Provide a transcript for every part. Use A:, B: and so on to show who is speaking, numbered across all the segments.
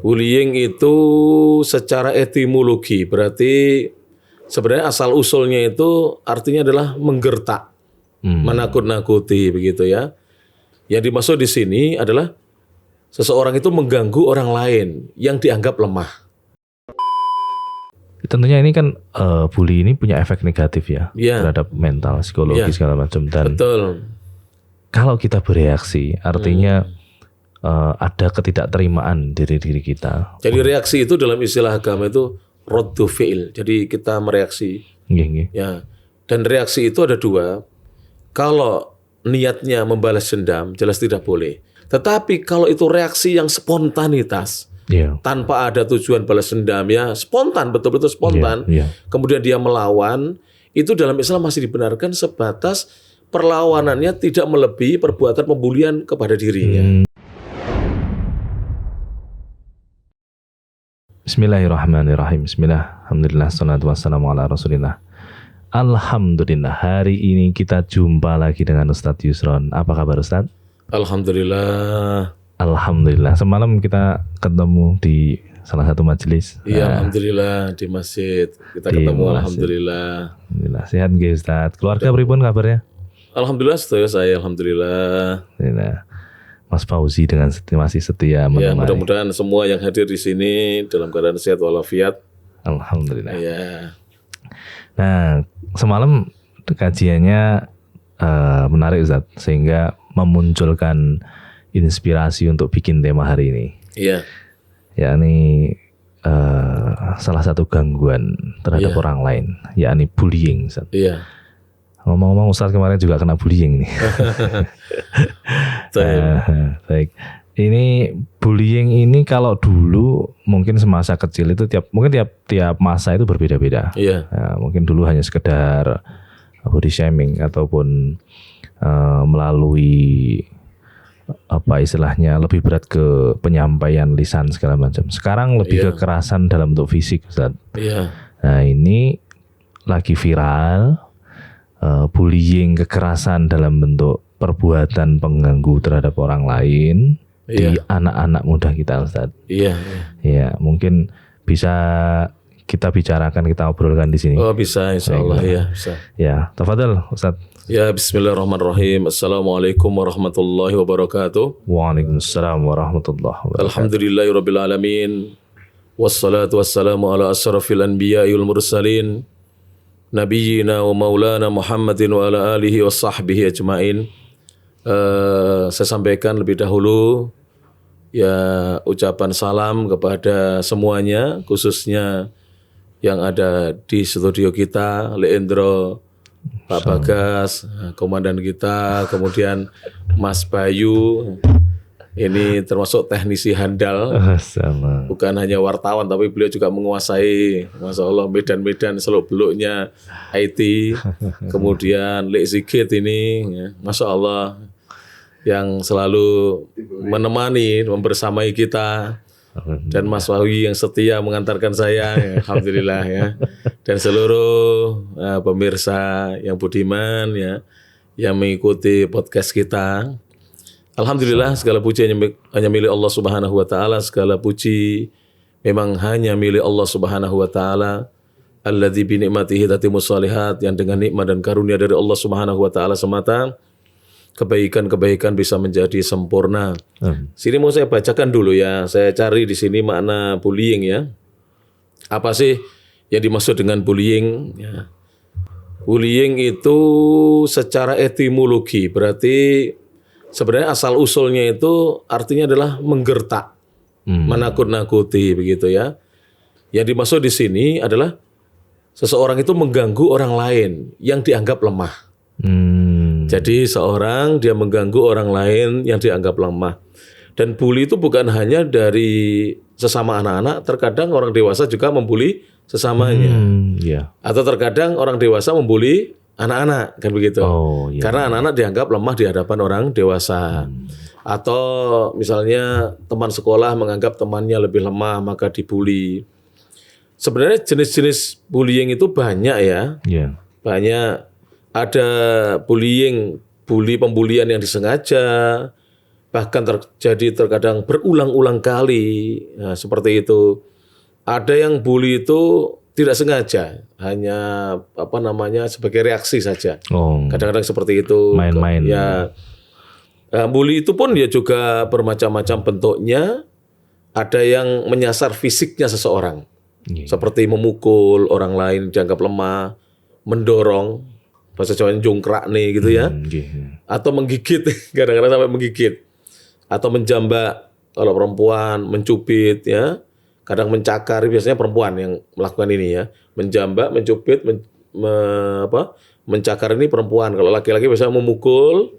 A: Bullying itu secara etimologi berarti sebenarnya asal usulnya itu artinya adalah menggertak, menakut-nakuti begitu ya. Yang dimaksud di sini adalah seseorang itu mengganggu orang lain yang dianggap lemah.
B: Tentunya ini kan bully ini punya efek negatif ya,
A: Ya.
B: terhadap mental, psikologi
A: Ya.
B: segala macam. Dan
A: Betul.
B: kalau kita bereaksi, artinya ada ketidakterimaan diri kita.
A: Jadi reaksi itu dalam istilah agama itu raddu fi'il. Jadi kita mereaksi.
B: Nggih, nggih.
A: Ya. Dan reaksi itu ada dua. Kalau niatnya membalas dendam, jelas tidak boleh. Tetapi kalau itu reaksi yang spontanitas,
B: Iya.
A: tanpa ada tujuan balas dendam ya, spontan, betul-betul spontan.
B: Iya.
A: Kemudian dia melawan, itu dalam Islam masih dibenarkan sebatas perlawanannya tidak melebihi perbuatan pembulian kepada dirinya.
B: Bismillahirrahmanirrahim. Bismillah. Alhamdulillah. Salatu wassalamu ala rasulillah. Alhamdulillah. Hari ini kita jumpa lagi dengan Ustadz Yusron. Apa kabar Ustadz?
A: Alhamdulillah.
B: Alhamdulillah. Semalam kita ketemu di salah satu majelis.
A: Iya, alhamdulillah di masjid. Kita ketemu
B: masjid.
A: alhamdulillah.
B: Alhamdulillah. Sehat nggih Ustadz? Keluarga pripun kabarnya?
A: Alhamdulillah saya alhamdulillah.
B: Alhamdulillah. Mas Fauzi dengan masih setia
A: Ya,
B: menemani.
A: mudah-mudahan semua yang hadir di sini dalam keadaan sehat walafiat.
B: Alhamdulillah.
A: Ya.
B: Nah, semalam kajiannya menarik Ustaz, sehingga memunculkan inspirasi untuk bikin tema hari ini.
A: Iya.
B: Yakni salah satu gangguan terhadap orang lain, yakni bullying Ustaz.
A: Iya.
B: Ngomong-ngomong Ustaz kemarin juga kena bullying nih. Baik. Ini bullying ini kalau dulu mungkin semasa kecil itu tiap masa itu berbeda-beda.
A: Iya.
B: Nah, mungkin dulu hanya sekedar body shaming ataupun melalui apa istilahnya lebih berat ke penyampaian lisan segala macam. Sekarang lebih kekerasan dalam bentuk fisik, Ustaz.
A: Iya.
B: Nah, ini lagi viral bullying, kekerasan dalam bentuk perbuatan pengganggu terhadap orang lain di anak-anak muda kita, Ustaz.
A: Iya.
B: Ya, mungkin bisa kita bicarakan, kita obrolkan di sini.
A: Oh, bisa insyaallah ya, bisa.
B: Ya, tafadhal Ustaz.
A: Ya, bismillahirrahmanirrahim. Assalamualaikum warahmatullahi wabarakatuh.
B: Waalaikumsalam warahmatullahi wabarakatuh.
A: Alhamdulillahirabbil alamin. Wassalatu wassalamu ala asyrafil anbiya'i wal mursalin. Nabiyyina wa maulana Muhammadin wa ala alihi wa sahbihi ajma'in. Saya sampaikan lebih dahulu ya ucapan salam kepada semuanya, khususnya yang ada di studio kita, Leendro, Pak Bagas, komandan kita, kemudian Mas Bayu. Ini termasuk teknisi handal,
B: Sama.
A: bukan hanya wartawan tapi beliau juga menguasai, masya Allah, medan-medan seluk-beluknya IT. Kemudian Lek Sigit ini, ya, masya Allah, yang selalu menemani, membersamai kita. Dan Mas Wawi yang setia mengantarkan saya, ya, alhamdulillah ya. Dan seluruh pemirsa yang budiman ya, yang mengikuti podcast kita. Alhamdulillah, segala puji hanya milik Allah Subhanahu wa taala, segala puji memang hanya milik Allah Subhanahu wa taala. Alladzi bi ni'matihi tatimmus shalihat, yang dengan nikmat dan karunia dari Allah Subhanahu wa taala semata kebaikan-kebaikan bisa menjadi sempurna. Sini mau saya bacakan dulu ya. Saya cari di sini makna bullying ya. Apa sih yang dimaksud dengan bullying? Ya. Bullying itu secara etimologi berarti sebenarnya asal usulnya itu artinya adalah menggertak, menakut-nakuti begitu ya. Yang dimaksud di sini adalah seseorang itu mengganggu orang lain yang dianggap lemah. Jadi seorang dia mengganggu orang lain yang dianggap lemah. Dan bully itu bukan hanya dari sesama anak-anak, terkadang orang dewasa juga membuli sesamanya. Atau terkadang orang dewasa membuli anak-anak, kan begitu. Karena anak-anak dianggap lemah di hadapan orang dewasa. Atau misalnya teman sekolah menganggap temannya lebih lemah, maka dibully. Sebenarnya jenis-jenis bullying itu banyak ya. Banyak. Ada pembulian yang disengaja, bahkan terjadi terkadang berulang-ulang kali. Nah, seperti itu. Ada yang bully itu tidak sengaja, hanya sebagai reaksi saja.
B: Oh,
A: Kadang-kadang seperti itu.
B: main-main.
A: Ya, bully itu pun dia juga bermacam-macam bentuknya. Ada yang menyasar fisiknya seseorang,
B: Iya.
A: seperti memukul orang lain dianggap lemah, mendorong, bahasa Jawanya jongkrak nih gitu ya,
B: Iya.
A: atau menggigit, kadang-kadang sampai menggigit, atau menjambak kalau perempuan, mencubit ya, kadang mencakar, biasanya perempuan yang melakukan ini ya, menjambak, mencubit, mencakar ini perempuan. Kalau laki-laki biasanya memukul,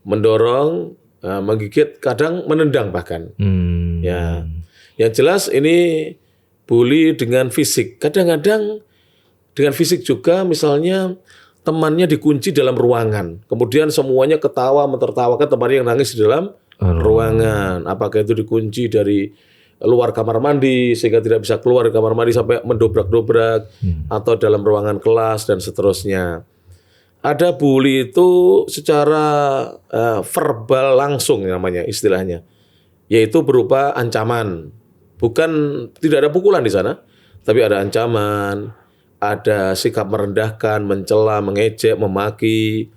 A: mendorong, menggigit, kadang menendang bahkan. Ya, yang jelas ini bully dengan fisik. Kadang-kadang dengan fisik juga, misalnya temannya dikunci dalam ruangan, kemudian semuanya ketawa mentertawakan temannya yang nangis di dalam ruangan. Apakah itu dikunci dari luar kamar mandi sehingga tidak bisa keluar dari kamar mandi sampai mendobrak-dobrak, atau dalam ruangan kelas dan seterusnya. Ada bully itu secara verbal langsung namanya istilahnya, yaitu berupa ancaman. Bukan, tidak ada pukulan di sana, tapi ada ancaman, ada sikap merendahkan, mencela, mengejek, memaki,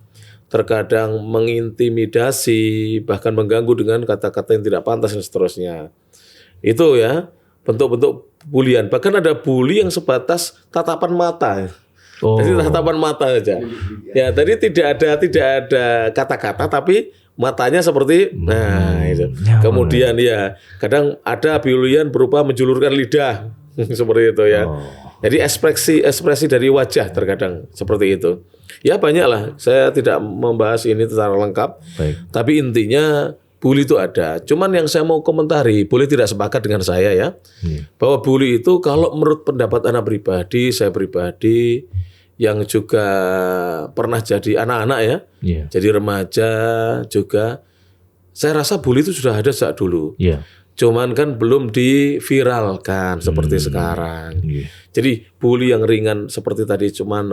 A: terkadang mengintimidasi, bahkan mengganggu dengan kata-kata yang tidak pantas dan seterusnya. Itu ya bentuk-bentuk bulian. Bahkan ada bully yang sebatas tatapan mata.
B: Oh.
A: Jadi tatapan mata saja. Ya, tadi tidak ada kata-kata, tapi matanya seperti itu. Kemudian ya kadang ada bulian berupa menjulurkan lidah seperti itu ya. Jadi ekspresi dari wajah terkadang seperti itu. Ya banyaklah. Saya tidak membahas ini secara lengkap.
B: Baik.
A: Tapi intinya bully itu ada. Cuman yang saya mau komentari, boleh tidak sepakat dengan saya ya, bahwa bully itu kalau menurut pendapat anak pribadi, saya pribadi, yang juga pernah jadi anak-anak ya, jadi remaja juga, saya rasa bully itu sudah ada sejak dulu. Cuman kan belum diviralkan seperti sekarang. Jadi bully yang ringan seperti tadi cuman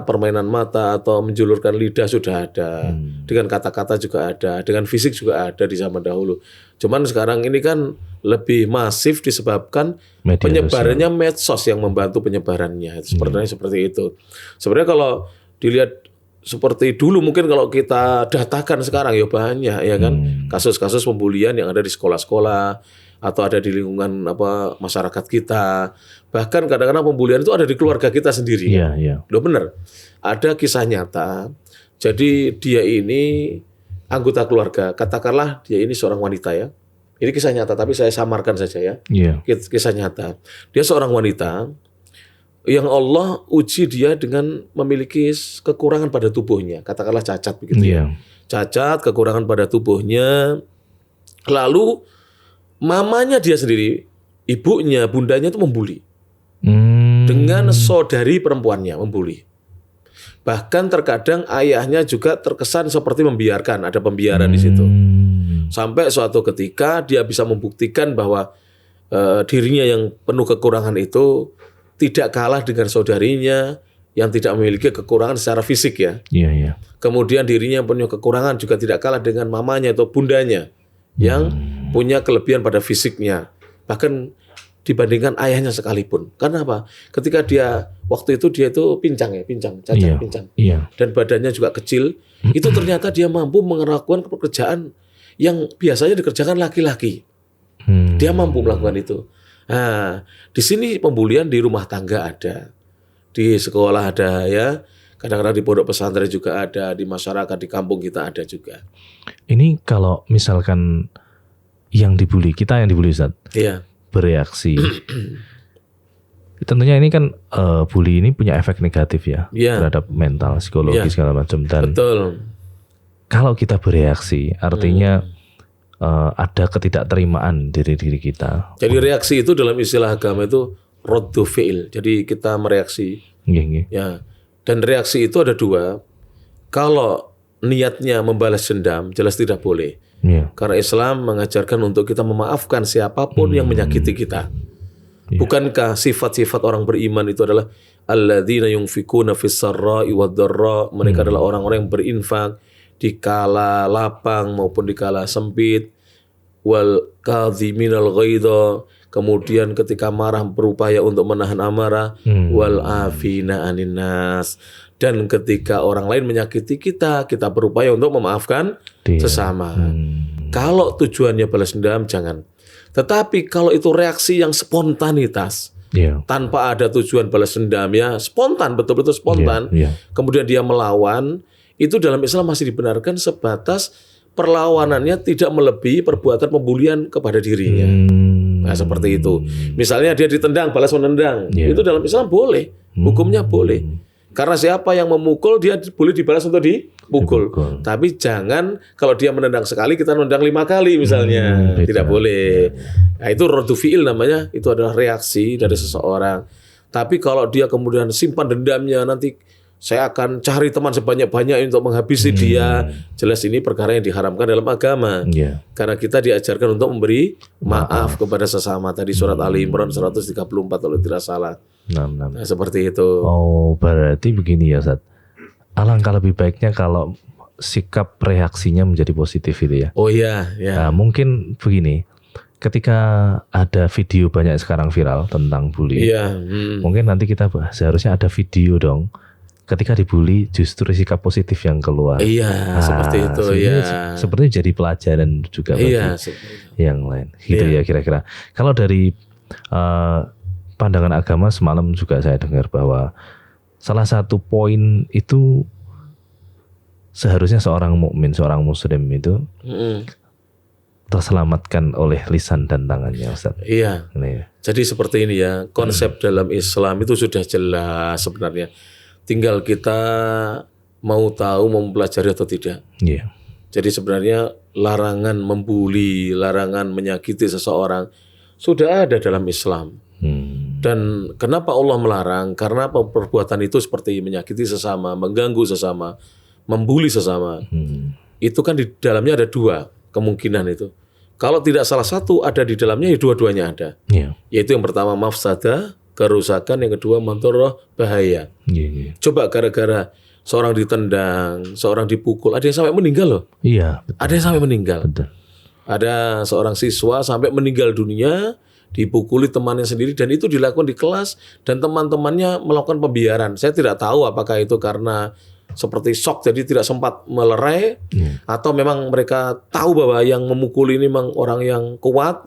A: permainan mata atau menjulurkan lidah sudah ada. Dengan kata-kata juga ada, dengan fisik juga ada di zaman dahulu. Cuman sekarang ini kan lebih masif disebabkan penyebarannya medsos yang membantu penyebarannya. Seperti itu. Sebenarnya kalau dilihat seperti dulu, mungkin kalau kita datakan sekarang ya banyak ya kan, kasus-kasus pembulian yang ada di sekolah-sekolah atau ada di lingkungan masyarakat kita. Bahkan kadang-kadang pembulian itu ada di keluarga kita sendiri. Loh benar. Ada kisah nyata. Jadi dia ini anggota keluarga, katakanlah dia ini seorang wanita ya. Ini kisah nyata tapi saya samarkan saja ya. Kisah nyata. Dia seorang wanita yang Allah uji dia dengan memiliki kekurangan pada tubuhnya, katakanlah cacat begitu ya. Cacat, kekurangan pada tubuhnya. Lalu mamanya dia sendiri, ibunya, bundanya itu membuli. Dengan saudari perempuannya membuli. Bahkan terkadang ayahnya juga terkesan seperti membiarkan, ada pembiaran di situ. Sampai suatu ketika dia bisa membuktikan bahwa dirinya yang penuh kekurangan itu tidak kalah dengan saudarinya yang tidak memiliki kekurangan secara fisik ya. Kemudian dirinya yang penuh kekurangan juga tidak kalah dengan mamanya atau bundanya yang punya kelebihan pada fisiknya. Bahkan dibandingkan ayahnya sekalipun. Karena apa? Ketika waktu itu dia itu pincang, cacat, pincang. Dan badannya juga kecil. Itu ternyata dia mampu melakukan pekerjaan yang biasanya dikerjakan laki-laki. Dia mampu melakukan itu. Nah, di sini pembulian di rumah tangga ada, di sekolah ada ya, kadang-kadang di pondok pesantren juga ada, di masyarakat, di kampung kita ada juga.
B: Ini kalau misalkan yang dibully, kita yang dibully Ustaz, bereaksi. Tentunya ini kan bully ini punya efek negatif ya, terhadap mental, psikologi segala macam. Dan
A: betul.
B: Kalau kita bereaksi, artinya ada ketidakterimaan diri kita.
A: Jadi reaksi itu dalam istilah agama itu raddu fi'il. Jadi kita mereaksi. Ya. Dan reaksi itu ada dua. Kalau niatnya membalas dendam, jelas tidak boleh. Karena Islam mengajarkan untuk kita memaafkan siapapun yang menyakiti kita. Bukankah sifat-sifat orang beriman itu adalah alladzina yunfikuna fis sarra'i wad dharra, mereka adalah orang-orang yang berinfak di kala lapang maupun di kala sempit. Wal kadhiminal ghaidha, kemudian ketika marah berupaya untuk menahan amarah. Wal afina anin nas, dan ketika orang lain menyakiti kita berupaya untuk memaafkan sesama. Kalau tujuannya balas dendam jangan. Tetapi kalau itu reaksi yang spontanitas, tanpa ada tujuan balas dendam, ya spontan, betul-betul spontan, kemudian dia melawan, itu dalam Islam masih dibenarkan sebatas perlawanannya tidak melebihi perbuatan pembulian kepada dirinya. Nah seperti itu. Misalnya dia ditendang, balas menendang, itu dalam Islam boleh, hukumnya boleh. Karena siapa yang memukul dia boleh dibalas untuk dipukul. Tapi jangan kalau dia menendang sekali kita menendang 5 kali misalnya, tidak boleh. Nah itu raddu fi'il namanya, itu adalah reaksi dari seseorang. Tapi kalau dia kemudian simpan dendamnya, nanti saya akan cari teman sebanyak-banyaknya untuk menghabisi dia. Jelas ini perkara yang diharamkan dalam agama. Karena kita diajarkan untuk memberi maaf kepada sesama. Tadi surat Ali Imran 134 kalau tidak salah. Nah, seperti itu.
B: Oh, berarti begini ya Ustaz. Alangkah lebih baiknya kalau sikap reaksinya menjadi positif itu ya.
A: Oh iya, ya.
B: Nah, mungkin begini. Ketika ada video banyak sekarang viral tentang bully. Mungkin nanti kita seharusnya ada video dong. Ketika dibully justru sikap positif yang keluar.
A: Seperti itu
B: sepertinya jadi pelajaran juga bagi yang lain. Gitu ya kira-kira. Kalau dari pandangan agama semalam juga saya dengar bahwa salah satu poin itu seharusnya seorang mukmin, seorang muslim itu terselamatkan oleh lisan dan tangannya, Ustaz.
A: Jadi seperti ini ya, konsep dalam Islam itu sudah jelas sebenarnya. Tinggal kita mau tahu, mau mempelajari atau tidak. Jadi sebenarnya larangan membuli, larangan menyakiti seseorang sudah ada dalam Islam. Dan kenapa Allah melarang? Karena perbuatan itu seperti menyakiti sesama, mengganggu sesama, membuli sesama. Itu kan di dalamnya ada 2 kemungkinan itu. Kalau tidak salah satu ada di dalamnya, ya dua-duanya ada. Yaitu yang pertama mafsadah, kerusakan, yang kedua madharah, bahaya. Coba gara-gara seorang ditendang, seorang dipukul, ada yang sampai meninggal loh. Ada yang sampai meninggal. Ada seorang siswa sampai meninggal dunia dipukuli temannya sendiri, dan itu dilakukan di kelas dan teman-temannya melakukan pembiaran. Saya tidak tahu apakah itu karena seperti shock jadi tidak sempat melerai, atau memang mereka tahu bahwa yang memukul ini memang orang yang kuat,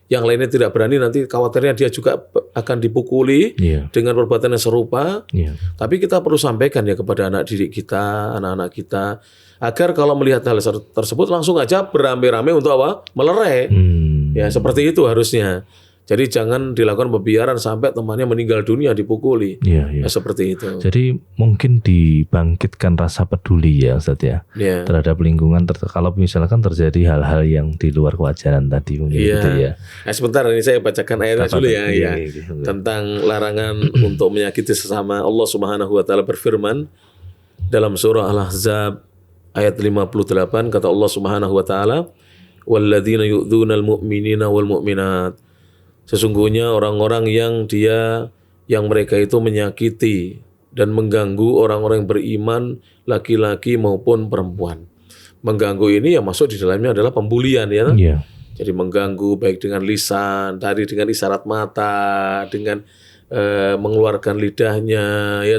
A: yang lainnya tidak berani, nanti khawatirnya dia juga akan dipukuli dengan perbuatan yang serupa. Tapi kita perlu sampaikan ya kepada anak didik kita, anak-anak kita, agar kalau melihat hal tersebut langsung aja beramai-ramai untuk apa? Melerai. Ya seperti itu harusnya. Jadi jangan dilakukan pembiaran sampai temannya meninggal dunia dipukuli. Ya, seperti itu.
B: Jadi mungkin dibangkitkan rasa peduli ya Ustaz ya, terhadap lingkungan. Kalau misalkan terjadi hal-hal yang di luar kewajaran tadi mungkin gitu ya.
A: Sebentar, ini saya bacakan ayatnya dulu ya. Tentang larangan untuk menyakiti sesama. Allah Subhanahu wa taala berfirman dalam surah Al-Ahzab ayat 58, kata Allah Subhanahu wa taala, "Walladzina yu'dzunal mu'minina wal mu'minat." Sesungguhnya orang-orang yang mereka itu menyakiti dan mengganggu orang-orang yang beriman, laki-laki maupun perempuan. Mengganggu ini yang masuk di dalamnya adalah pembulian ya. Jadi mengganggu baik dengan lisan, tadi dengan isyarat mata, dengan mengeluarkan lidahnya ya,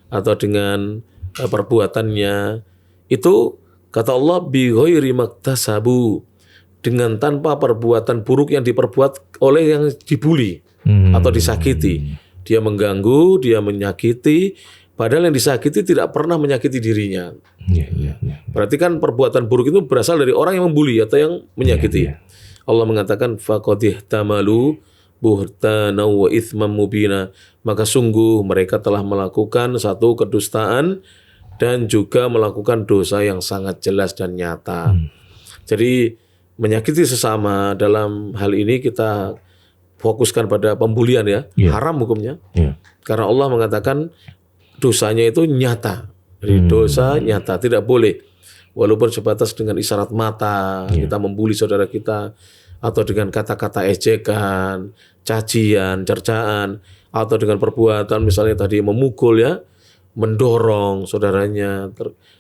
A: atau dengan perbuatannya. Itu kata Allah bi ghairi maktasabu, dengan tanpa perbuatan buruk yang diperbuat oleh yang dibuli atau disakiti. Dia mengganggu, dia menyakiti, padahal yang disakiti tidak pernah menyakiti dirinya. Berarti kan perbuatan buruk itu berasal dari orang yang membuli atau yang menyakiti. Allah mengatakan faqad ihtamalu buhtanan wa itsman mubina, maka sungguh mereka telah melakukan satu kedustaan dan juga melakukan dosa yang sangat jelas dan nyata. Jadi menyakiti sesama dalam hal ini kita fokuskan pada pembulian ya, haram hukumnya. Karena Allah mengatakan dosanya itu nyata. Jadi dosa nyata, tidak boleh. Walaupun sebatas dengan isyarat mata, kita membuli saudara kita, atau dengan kata-kata ejekan, cacian, cercaan, atau dengan perbuatan misalnya tadi memukul ya, mendorong saudaranya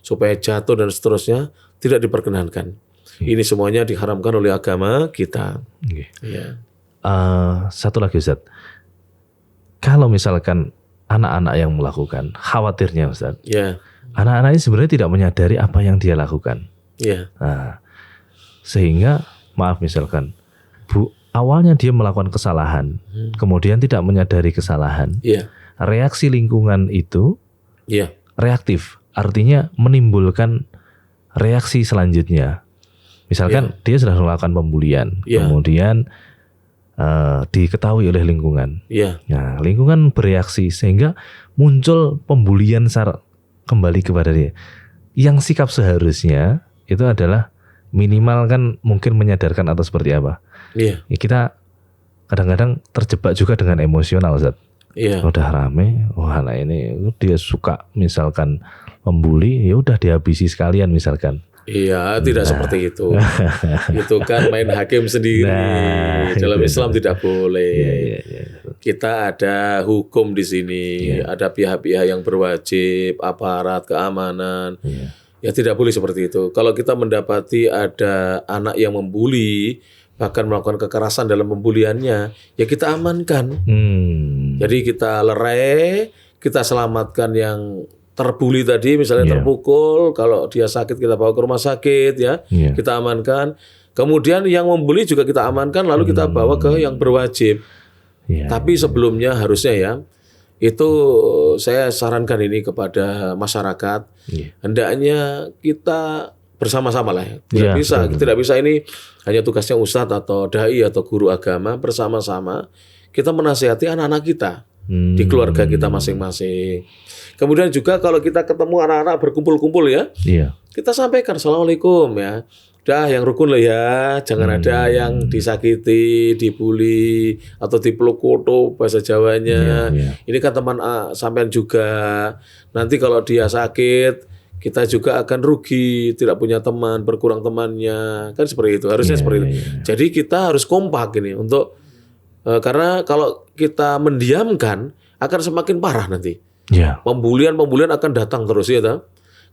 A: supaya jatuh dan seterusnya tidak diperkenankan. Ini semuanya diharamkan oleh agama kita. Ya.
B: Satu lagi Ustaz, kalau misalkan anak-anak yang melakukan, khawatirnya Ustaz, anak-anak ini sebenarnya tidak menyadari apa yang dia lakukan. Nah, sehingga maaf misalkan awalnya dia melakukan kesalahan, kemudian tidak menyadari kesalahan. Reaksi lingkungan itu reaktif, artinya menimbulkan reaksi selanjutnya. Misalkan dia sudah melakukan pembulian, kemudian diketahui oleh lingkungan. Nah, lingkungan bereaksi sehingga muncul pembulian kembali kepada dia. Yang sikap seharusnya itu adalah minimal kan mungkin menyadarkan atau seperti apa. Ya, kita kadang-kadang terjebak juga dengan emosional, Zat. Udah rame, anak ini dia suka misalkan membuli, ya udah dihabisi sekalian misalkan.
A: Tidak seperti itu. Itu kan main hakim sendiri. Dalam Islam tidak boleh. Kita ada hukum di sini, ada pihak-pihak yang berwajib, aparat keamanan. Ya tidak boleh seperti itu. Kalau kita mendapati ada anak yang membuli, bahkan melakukan kekerasan dalam pembuliannya, ya kita amankan. Jadi kita lerai, kita selamatkan yang terbuli tadi, misalnya terpukul, kalau dia sakit kita bawa ke rumah sakit, kita amankan. Kemudian yang membuli juga kita amankan, lalu kita bawa ke yang berwajib. Tapi sebelumnya harusnya itu saya sarankan ini kepada masyarakat, hendaknya kita bersama-sama lah. Tidak bisa ini hanya tugasnya ustadz atau dai atau guru agama, bersama-sama kita menasihati anak-anak kita di keluarga kita masing-masing. Kemudian juga kalau kita ketemu anak-anak berkumpul-kumpul kita sampaikan assalamualaikum udah yang rukun lah jangan ada yang disakiti, dibully atau dipeluk koto bahasa Jawanya. Ini kan teman sampean juga. Nanti kalau dia sakit, kita juga akan rugi, tidak punya teman, berkurang temannya, kan seperti itu. Harusnya seperti itu. Jadi kita harus kompak ini untuk karena kalau kita mendiamkan akan semakin parah nanti. Pembulian akan datang terus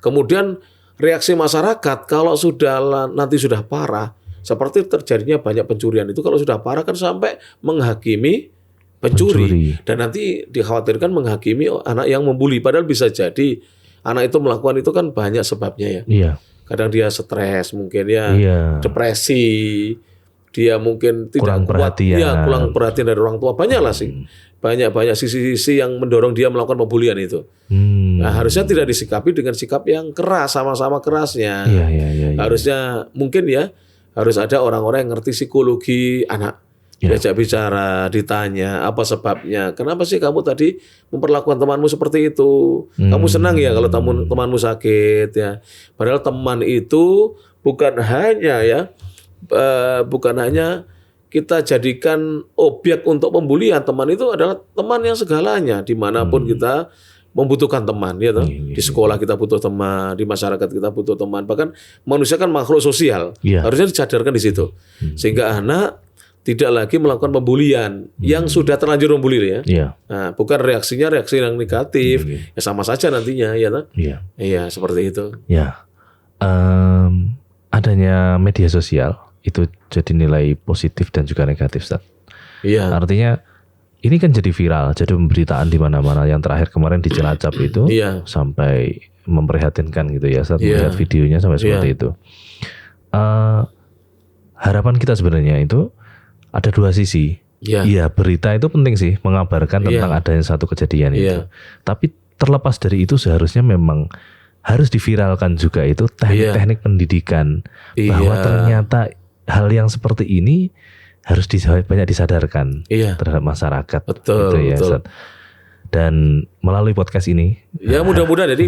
A: Kemudian reaksi masyarakat kalau nanti sudah parah, seperti terjadinya banyak pencurian itu, kalau sudah parah kan sampai menghakimi pencuri. Dan nanti dikhawatirkan menghakimi anak yang membuli, padahal bisa jadi anak itu melakukan itu kan banyak sebabnya Kadang dia stres mungkin depresi, dia mungkin tidak kurang perhatian dari orang tua, banyaklah sih. Banyak sisi-sisi yang mendorong dia melakukan pembulian itu. Nah, harusnya tidak disikapi dengan sikap yang keras, sama-sama kerasnya. Harusnya mungkin harus ada orang-orang yang ngerti psikologi anak. Diajak bicara, ditanya apa sebabnya. Kenapa sih kamu tadi memperlakukan temanmu seperti itu? Kamu senang kalau temanmu sakit Padahal teman itu bukan hanya kita jadikan objek untuk pembulian. Teman itu adalah teman yang segalanya. Dimanapun kita membutuhkan teman, Di sekolah kita butuh teman, di masyarakat kita butuh teman. Bahkan manusia kan makhluk sosial. Harusnya dicadarkan di situ. Sehingga anak tidak lagi melakukan pembulian yang sudah terlanjur membuli Nah, bukan reaksi yang negatif. Sama saja nantinya, seperti itu.
B: Adanya media sosial itu jadi nilai positif dan juga negatif, Ustaz. Artinya ini kan jadi viral, jadi pemberitaan di mana-mana. Yang terakhir kemarin di Cilacap itu sampai memprihatinkan gitu Ustaz, melihat videonya sampai seperti itu. Harapan kita sebenarnya itu ada dua sisi. Berita itu penting sih, mengabarkan tentang adanya satu kejadian itu. Tapi terlepas dari itu seharusnya memang harus diviralkan juga itu teknik-teknik pendidikan bahwa ternyata hal yang seperti ini harus banyak disadarkan terhadap masyarakat.
A: Betul.
B: Ustaz. Dan melalui podcast ini
A: mudah-mudahan jadi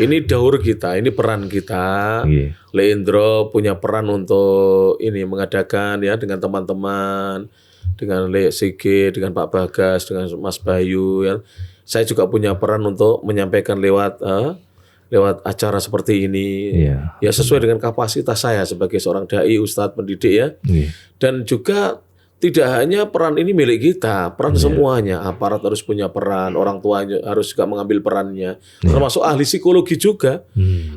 A: ini daur kita, ini peran kita. Leindro punya peran untuk ini mengadakan dengan teman-teman, dengan Le Sigit, dengan Pak Bagas, dengan Mas Bayu Saya juga punya peran untuk menyampaikan lewat acara seperti ini, sesuai dengan kapasitas saya sebagai seorang dai, ustadz, pendidik Dan juga tidak hanya peran ini milik kita, peran semuanya. Aparat harus punya peran, orang tuanya harus juga mengambil perannya, termasuk ahli psikologi juga.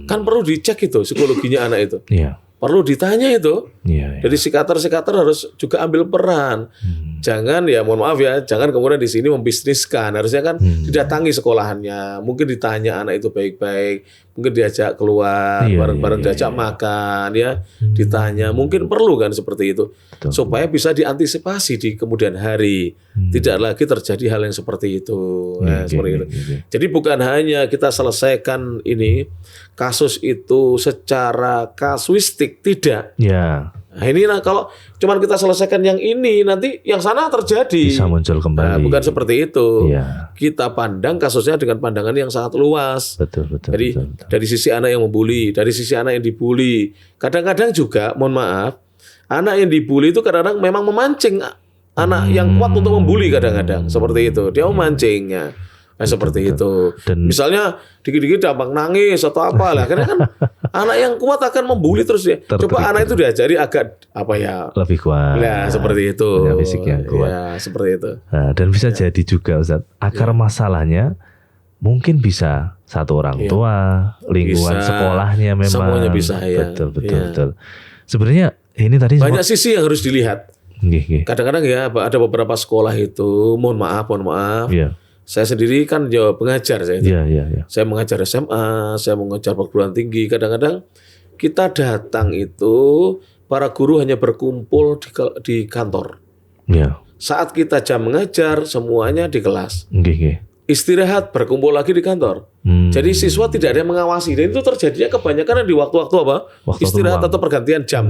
A: Kan perlu dicek itu psikologinya anak itu.
B: Iya.
A: Perlu ditanya itu.
B: Iya.
A: Jadi psikiater harus juga ambil peran. Jangan ya mohon maaf ya, jangan kemudian di sini membisniskan. Harusnya kan didatangi sekolahannya, mungkin ditanya anak itu baik-baik, mungkin diajak keluar bareng-bareng, diajak makan ya, ditanya. Mungkin perlu kan seperti itu.
B: Betul.
A: Supaya bisa diantisipasi di kemudian hari. Tidak lagi terjadi hal yang seperti itu. Seperti itu. Jadi bukan hanya kita selesaikan ini kasus itu secara kasuistik, tidak.
B: Ya.
A: Nah ini kalau cuman kita selesaikan yang ini, nanti yang sana terjadi.
B: Bisa muncul kembali.
A: Nah, bukan seperti itu.
B: Iya.
A: Kita pandang kasusnya dengan pandangan yang sangat luas.
B: Betul.
A: Jadi dari sisi anak yang membuli, dari sisi anak yang dibully. Kadang-kadang juga, mohon maaf, anak yang dibully itu kadang-kadang memang memancing anak yang kuat untuk membuli kadang-kadang. Seperti itu. Dia memancingnya. Seperti itu.
B: Dan
A: misalnya dikit-dikit gampang nangis atau apa lah. Karena kan anak yang kuat akan membuli terus ya. Coba anak itu diajari agak lebih
B: kuat.
A: Ya, seperti itu.
B: Punya fisik yang kuat.
A: Ya, seperti itu.
B: Nah, dan bisa jadi juga Ustaz, akar masalahnya mungkin bisa satu orang tua, lingkungan sekolahnya memang.
A: Semuanya bisa ya.
B: Betul. Sebenarnya ini tadi
A: banyak sisi yang harus dilihat.
B: Kadang-kadang
A: ya ada beberapa sekolah itu, mohon maaf.
B: Iya.
A: Saya sendiri kan pengajar saya itu.
B: Iya.
A: Saya mengajar SMA, saya mengajar perguruan tinggi. Kadang-kadang kita datang itu para guru hanya berkumpul di kantor.
B: Iya.
A: Saat kita jam mengajar semuanya di kelas.
B: Nggih.
A: Istirahat berkumpul lagi di kantor. Jadi siswa tidak ada yang mengawasi dan itu terjadinya kebanyakan di waktu-waktu apa? Istirahat atau pergantian jam.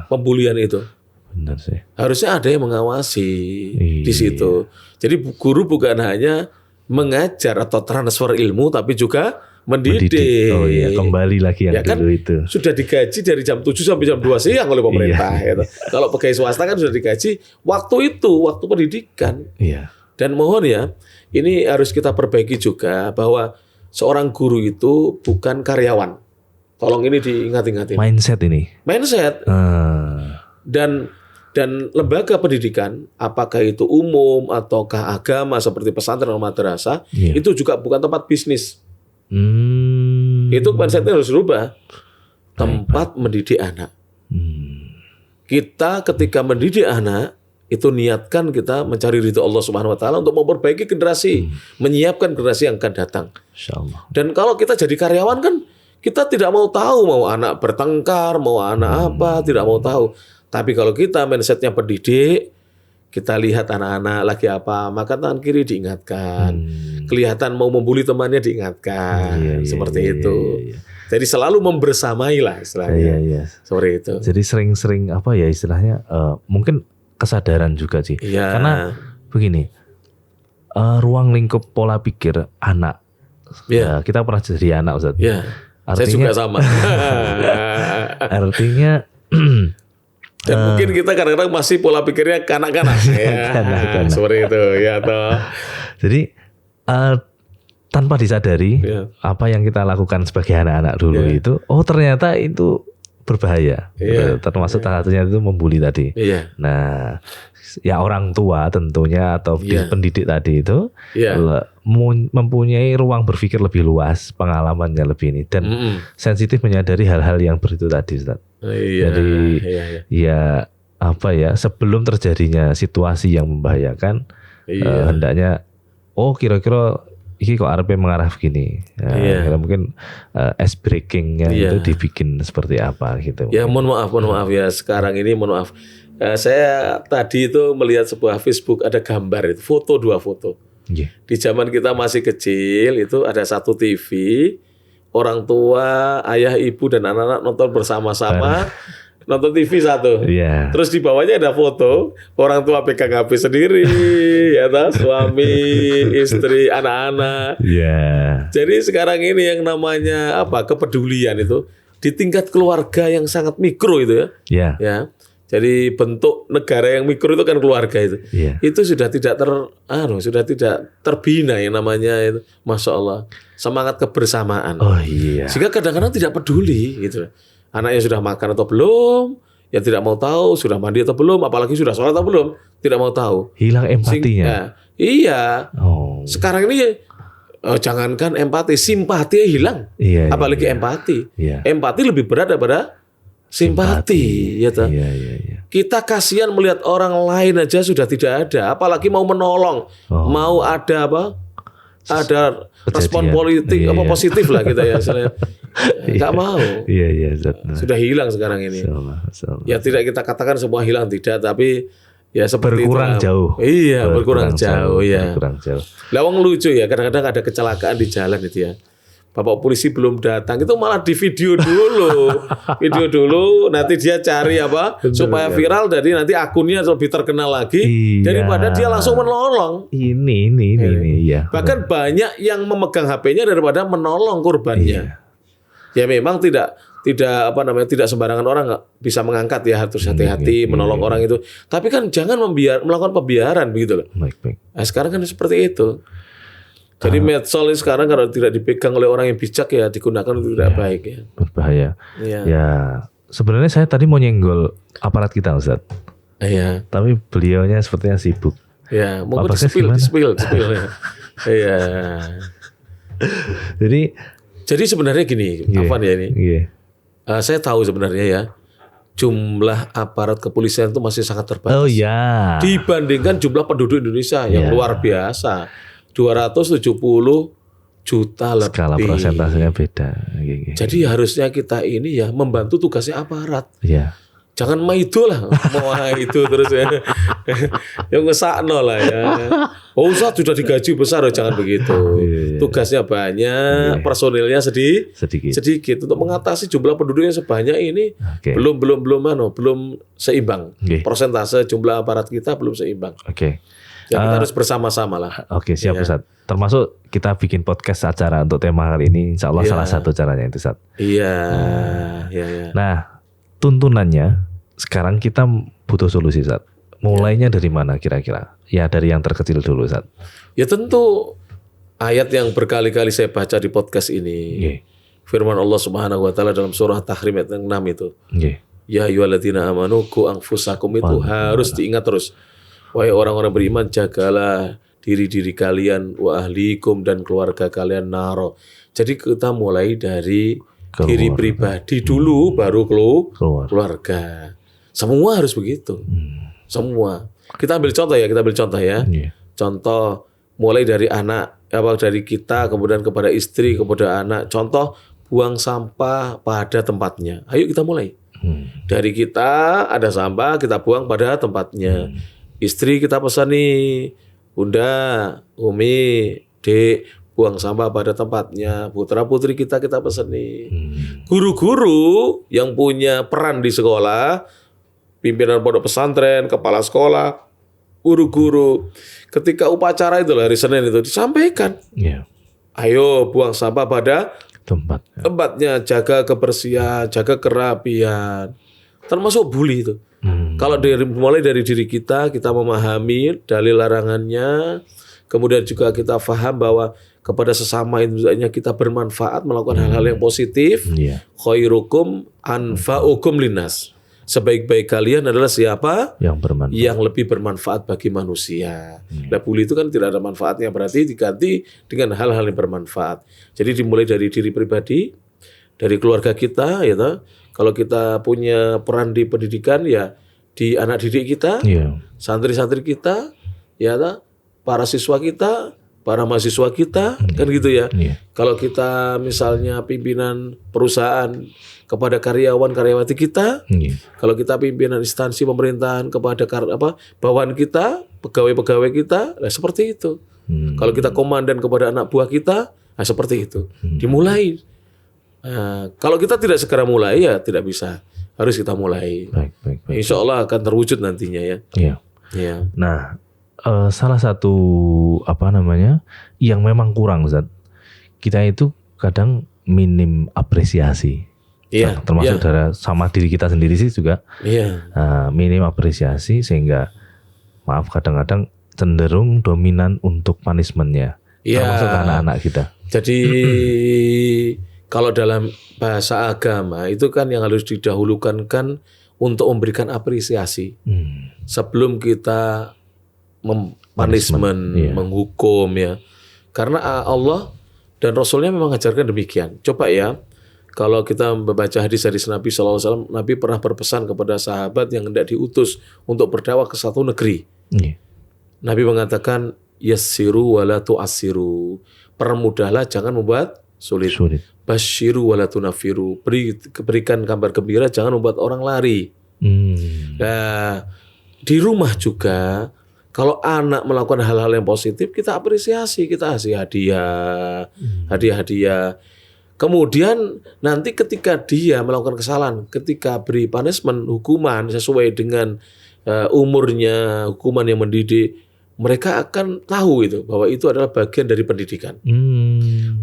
A: Pembulian itu.
B: Benar sih.
A: Harusnya ada yang mengawasi di situ. Jadi guru bukan hanya mengajar atau transfer ilmu, tapi juga mendidik.
B: Oh iya, kembali lagi yang
A: kan,
B: dulu itu.
A: Sudah digaji dari jam 7 sampai jam 2 siang oleh pemerintah. Gitu. Kalau pegawai swasta kan sudah digaji waktu pendidikan.
B: Iya.
A: Dan mohon ya, ini harus kita perbaiki juga bahwa seorang guru itu bukan karyawan. Tolong ini diingat-ingat.
B: Mindset ini.
A: Dan lembaga pendidikan, apakah itu umum ataukah agama seperti pesantren atau madrasah, itu juga bukan tempat bisnis. Itu konsepnya harus berubah. Tempat mendidik anak. Kita ketika mendidik anak, itu niatkan kita mencari ridho Allah Subhanahu Wa Taala untuk memperbaiki generasi, menyiapkan generasi yang akan datang.
B: Insyaallah.
A: Dan kalau kita jadi karyawan kan, kita tidak mau tahu mau anak bertengkar, mau anak apa, tidak mau tahu. Tapi kalau kita mindsetnya pendidik, kita lihat anak-anak lagi apa, maka tangan kiri diingatkan. Kelihatan mau membuli temannya diingatkan. Seperti itu. Jadi selalu membersamai lah istilahnya. Seperti itu.
B: Jadi sering-sering istilahnya mungkin kesadaran juga sih. Karena begini, ruang lingkup pola pikir anak. Kita pernah jadi anak Ustaz.
A: Saya juga sama.
B: Artinya
A: dan mungkin kita kadang-kadang masih pola pikirnya kanak-kanak. Seperti itu ya toh.
B: Jadi tanpa disadari apa yang kita lakukan sebagai anak-anak dulu itu, ternyata itu berbahaya. Termasuk salah satunya itu membuli tadi. Nah, ya orang tua tentunya atau pendidik tadi itu mempunyai ruang berpikir lebih luas, pengalamannya lebih ini dan sensitif menyadari hal-hal yang itu tadi, Ustaz. Jadi sebelum terjadinya situasi yang membahayakan, hendaknya kira-kira ini kok RP mengarah begini. Mungkin ice breakingnya itu dibikin seperti apa gitu.
A: Ya mohon maaf ya sekarang ini mohon maaf. Saya tadi itu melihat sebuah Facebook ada gambar itu dua foto. Di zaman kita masih kecil itu ada satu TV, orang tua, ayah, ibu dan anak-anak nonton bersama-sama. Nonton TV satu, terus di bawahnya ada foto orang tua pegang HP sendiri, suami, istri, anak-anak. Jadi sekarang ini yang namanya kepedulian itu di tingkat keluarga yang sangat mikro itu ya. Jadi bentuk negara yang mikro itu kan keluarga itu. Itu sudah tidak terbina yang namanya itu, Masya Allah, semangat kebersamaan. Sehingga kadang-kadang tidak peduli gitu. Anaknya sudah makan atau belum, yang tidak mau tahu sudah mandi atau belum, apalagi sudah sholat atau belum, tidak mau tahu.
B: Hilang empatinya.
A: Ya, iya.
B: Oh.
A: Sekarang ini jangankan empati, simpati hilang.
B: Iya,
A: Apalagi
B: iya.
A: empati.
B: Iya.
A: Empati lebih berat daripada simpati. Ya toh?
B: Iya.
A: Kita kasihan melihat orang lain aja sudah tidak ada, apalagi mau menolong, mau ada apa? Ada respon politik
B: Iya,
A: apa
B: iya.
A: positif lah kita ya. Nggak mau.
B: Iya, Ustaz. Nah,
A: Sudah hilang sekarang ini.
B: Masyaallah.
A: Ya tidak kita katakan semua hilang tidak, tapi ya seperti
B: Berkurang
A: itulah.
B: jauh.
A: Iya, berkurang jauh ya.
B: Berkurang jauh.
A: Lawang lucu ya, kadang-kadang ada kecelakaan di jalan itu ya. Bapak polisi belum datang, itu malah di video dulu. Video dulu, nanti dia cari apa supaya viral, jadi nanti akunnya lebih terkenal lagi
B: Iya.
A: daripada dia langsung menolong.
B: Ini ya.
A: Bahkan banyak yang memegang HP-nya daripada menolong korbannya. Ya memang tidak tidak sembarangan orang bisa mengangkat ya, harus hati-hati menolong orang itu. Tapi kan jangan melakukan pembiaran begitu loh.
B: Baik.
A: Nah, sekarang kan seperti itu. Jadi medsos sekarang kalau tidak dipegang oleh orang yang bijak ya digunakan untuk tidak baik ya.
B: Berbahaya.
A: Iya.
B: Ya, sebenarnya saya tadi mau nyenggol aparat kita, Ustaz.
A: Iya.
B: Tapi beliaunya sepertinya sibuk.
A: Ya, mau
B: Bapak
A: di-spill ya. Iya. Jadi sebenarnya gini, Afan ya ini.
B: Iya.
A: Saya tahu sebenarnya ya, jumlah aparat kepolisian itu masih sangat terbatas.
B: Oh ya.
A: Dibandingkan jumlah penduduk Indonesia yang luar biasa. 270 juta lebih.
B: Skala persentasenya beda.
A: Jadi harusnya kita ini ya membantu tugasnya aparat.
B: Iya.
A: Jangan maido lah, mau itu terus ya. Yang ngesakno lah ya. Oh Ustaz sudah digaji besar, jangan begitu. Tugasnya banyak, personilnya sedikit. Untuk mengatasi jumlah penduduk yang sebanyak ini belum seimbang. Persentase jumlah aparat kita belum seimbang.
B: Oke.
A: Ya, kita harus bersama-sama lah.
B: Oke, siap Ustaz. Termasuk kita bikin podcast acara untuk tema kali ini, insya Allah salah satu caranya itu Ustaz.
A: Iya.
B: Nah, tuntunannya sekarang kita butuh solusi Ustaz. Mulainya dari mana kira-kira? Ya dari yang terkecil dulu Ustaz.
A: Ya tentu ayat yang berkali-kali saya baca di podcast ini. Firman Allah Subhanahu wa taala dalam surah Tahrim ayat 6 itu. Ya ayyuhalladzina amanu qu anfusakum itu harus diingat terus. Wahai orang-orang beriman, jagalah diri-diri kalian wa ahlikum dan keluarga kalian naro. Jadi kita mulai dari diri pribadi dulu baru keluarga. Semua harus begitu. Semua. Kita ambil contoh ya. Contoh mulai dari anak, dari kita kemudian kepada istri, kepada anak. Contoh buang sampah pada tempatnya. Ayo kita mulai. Dari kita ada sampah kita buang pada tempatnya. Istri kita pesan nih, Bunda, Umi, Dek, buang sampah pada tempatnya. Putra putri kita pesan nih. Guru-guru yang punya peran di sekolah, pimpinan pondok pesantren, kepala sekolah, guru-guru, ketika upacara itu hari Senin itu disampaikan. Ayo buang sampah pada tempatnya, jaga kebersihan, jaga kerapian, termasuk bully itu. Kalau mulai dari diri kita memahami dalil larangannya, kemudian juga kita paham bahwa kepada sesama itu kita bermanfaat, melakukan hal-hal yang positif. Khairukum anfa'ukum linnas. Sebaik-baik kalian adalah siapa? Yang lebih bermanfaat bagi manusia. Nah, bully itu kan tidak ada manfaatnya, berarti diganti dengan hal-hal yang bermanfaat. Jadi dimulai dari diri pribadi, dari keluarga kita, ya toh. Kalau kita punya peran di pendidikan, ya di anak didik kita, santri-santri kita, ya toh, para siswa kita, para mahasiswa kita, kan gitu ya. Kalau kita misalnya pimpinan perusahaan kepada karyawan-karyawati kita, kalau kita pimpinan instansi pemerintahan kepada bawahan kita, pegawai-pegawai kita, nah seperti itu. Kalau kita komandan kepada anak buah kita, nah seperti itu. Dimulai. Nah, kalau kita tidak segera mulai ya tidak bisa. Harus kita mulai. Baik. Insya Allah akan terwujud nantinya ya. Iya.
B: Nah, salah satu yang memang kurang Ustaz, kita itu kadang minim apresiasi. Termasuk dari sama diri kita sendiri sih juga. Minim apresiasi sehingga kadang-kadang cenderung dominan untuk punishment-nya. Termasuk anak-anak kita.
A: Jadi kalau dalam bahasa agama itu kan yang harus didahulukan kan untuk memberikan apresiasi sebelum kita punishment, menghukum ya. Karena Allah dan Rasulnya memang mengajarkan demikian. Coba ya, kalau kita membaca hadis-hadis Nabi SAW, Nabi pernah berpesan kepada sahabat yang hendak diutus untuk berdakwah ke satu negeri. Nabi mengatakan, yassiru wala tu'assiru. Permudahlah, jangan membuat sulit. Basyiru wala tunafiru. Berikan kabar gembira, jangan membuat orang lari. Nah, di rumah juga, kalau anak melakukan hal-hal yang positif, kita apresiasi, kita kasih hadiah. Kemudian nanti ketika dia melakukan kesalahan, ketika beri punishment, hukuman sesuai dengan umurnya, hukuman yang mendidik, mereka akan tahu itu bahwa itu adalah bagian dari pendidikan.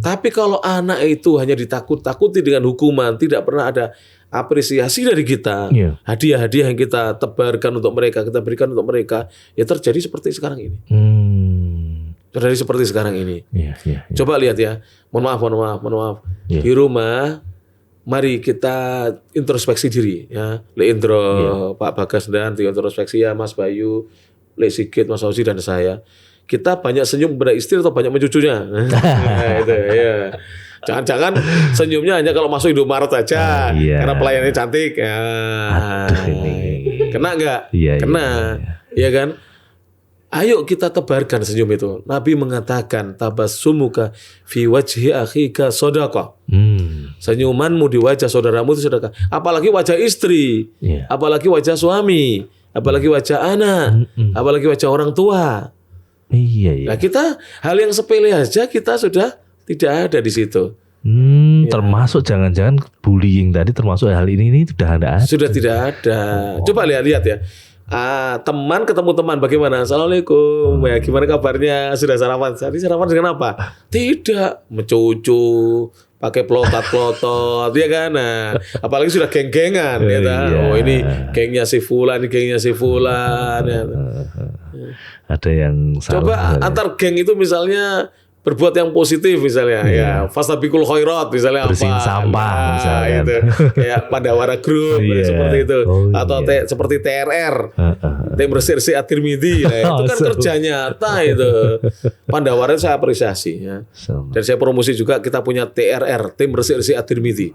A: Tapi kalau anak itu hanya ditakut-takuti dengan hukuman, tidak pernah ada apresiasi dari kita, hadiah-hadiah yang kita tebarkan untuk mereka, kita berikan untuk mereka, ya terjadi seperti sekarang ini. Terjadi seperti sekarang ini. Coba lihat ya, mohon maaf. Di rumah, mari kita introspeksi diri ya. Le Indro, Pak Bagas dan introspeksi ya, Mas Bayu, Le Sigit, Mas Ozi dan saya. Kita banyak senyum kepada istri atau banyak mencucunya? Nah, itu ya. Jangan-jangan senyumnya hanya kalau masuk Indomaret aja, karena pelayannya cantik. Kena nggak? Kena, iya kan? Ayo kita tebarkan senyum itu. Nabi mengatakan, tabassumuka fi wajhi akhika shadaqah. Senyumanmu di wajah saudaramu itu sedekah. Apalagi wajah istri, apalagi wajah suami, apalagi wajah anak, apalagi wajah orang tua. Nah, kita hal yang sepele aja kita sudah tidak ada di situ.
B: Termasuk jangan-jangan bullying tadi, termasuk hal ini sudah ada.
A: Sudah tidak ada. Coba lihat ya. Teman ketemu teman, bagaimana? Assalamualaikum, ya gimana kabarnya? Sudah sarapan? Tadi sarapan dengan apa? Tidak, mencucu, pakai pelotot, ya kan? Nah, apalagi sudah geng-gengan, ya kan? Oh ini gengnya si Fulan, ini gengnya si Fulan. Ya.
B: Ada yang salah.
A: Coba antar geng itu misalnya berbuat yang positif misalnya, ya fastabiqul khairat misalnya,
B: bersihin sampah misalnya,
A: itu kayak Pandawara Group seperti itu, atau seperti TRR, tim bersih At-Tirmidzi, itu kan kerja nyata itu. Pandawara saya apresiasi ya. Dan saya promosi juga, kita punya TRR, tim bersih At-Tirmidzi,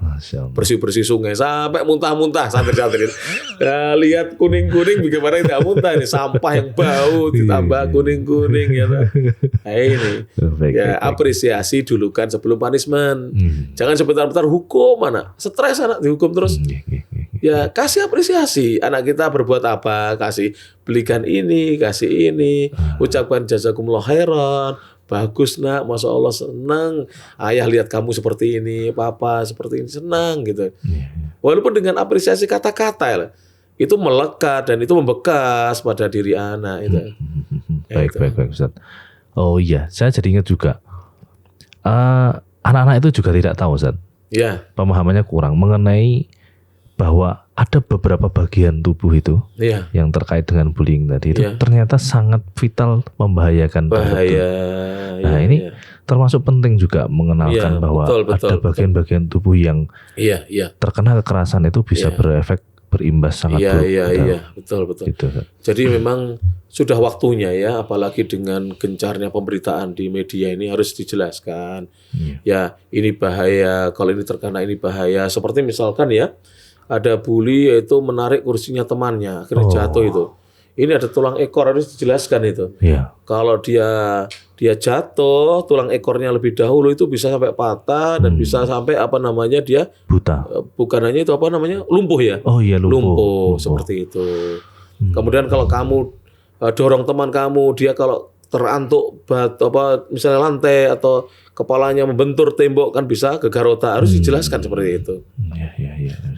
A: bersih sungai sampai muntah-muntah santri-santri. Nah, lihat kuning-kuning bagaimana tidak muntah ini, sampah yang bau ditambah kuning-kuning ya. Nah, ini ya, apresiasi dulu kan sebelum punishment. Jangan sebentar-bentar hukum anak. Stres anak dihukum terus. Ya kasih apresiasi. Anak kita berbuat apa, kasih belikan ini, kasih ini, ucapkan jazakumullah khairan. Bagus nak, Masya Allah senang. Ayah lihat kamu seperti ini, papa seperti ini, senang gitu. Walaupun dengan apresiasi kata-kata ya, itu melekat dan itu membekas pada diri anak itu.
B: Baik Ustaz. Oh iya, saya jadi ingat juga anak-anak itu juga tidak tahu Ustaz. Pemahamannya kurang mengenai bahwa ada beberapa bagian tubuh itu yang terkait dengan bullying tadi itu ternyata sangat vital, membahayakan. Nah ini termasuk penting juga mengenalkan bahwa ada bagian-bagian tubuh yang terkena kekerasan itu bisa berefek, berimbas sangat buruk.
A: Betul. Gitu. Jadi memang sudah waktunya ya, apalagi dengan gencarnya pemberitaan di media ini harus dijelaskan. Ya ini bahaya, kalau ini terkena ini bahaya. Seperti misalkan ya, ada bully yaitu menarik kursinya temannya, akhirnya jatuh itu. Ini ada tulang ekor, harus dijelaskan itu. Kalau dia jatuh, tulang ekornya lebih dahulu itu bisa sampai patah dan bisa sampai dia
B: buta.
A: Bukan hanya itu, lumpuh ya. Lumpuh seperti itu. Kemudian kalau kamu dorong teman kamu, dia kalau terantuk misalnya lantai atau kepalanya membentur tembok kan bisa gegarota, harus dijelaskan seperti itu.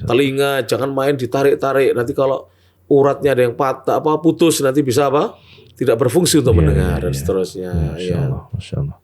A: Telinga jangan main ditarik-tarik, nanti kalau uratnya ada yang patah putus nanti bisa tidak berfungsi untuk mendengar dan seterusnya.
B: Masya Allah.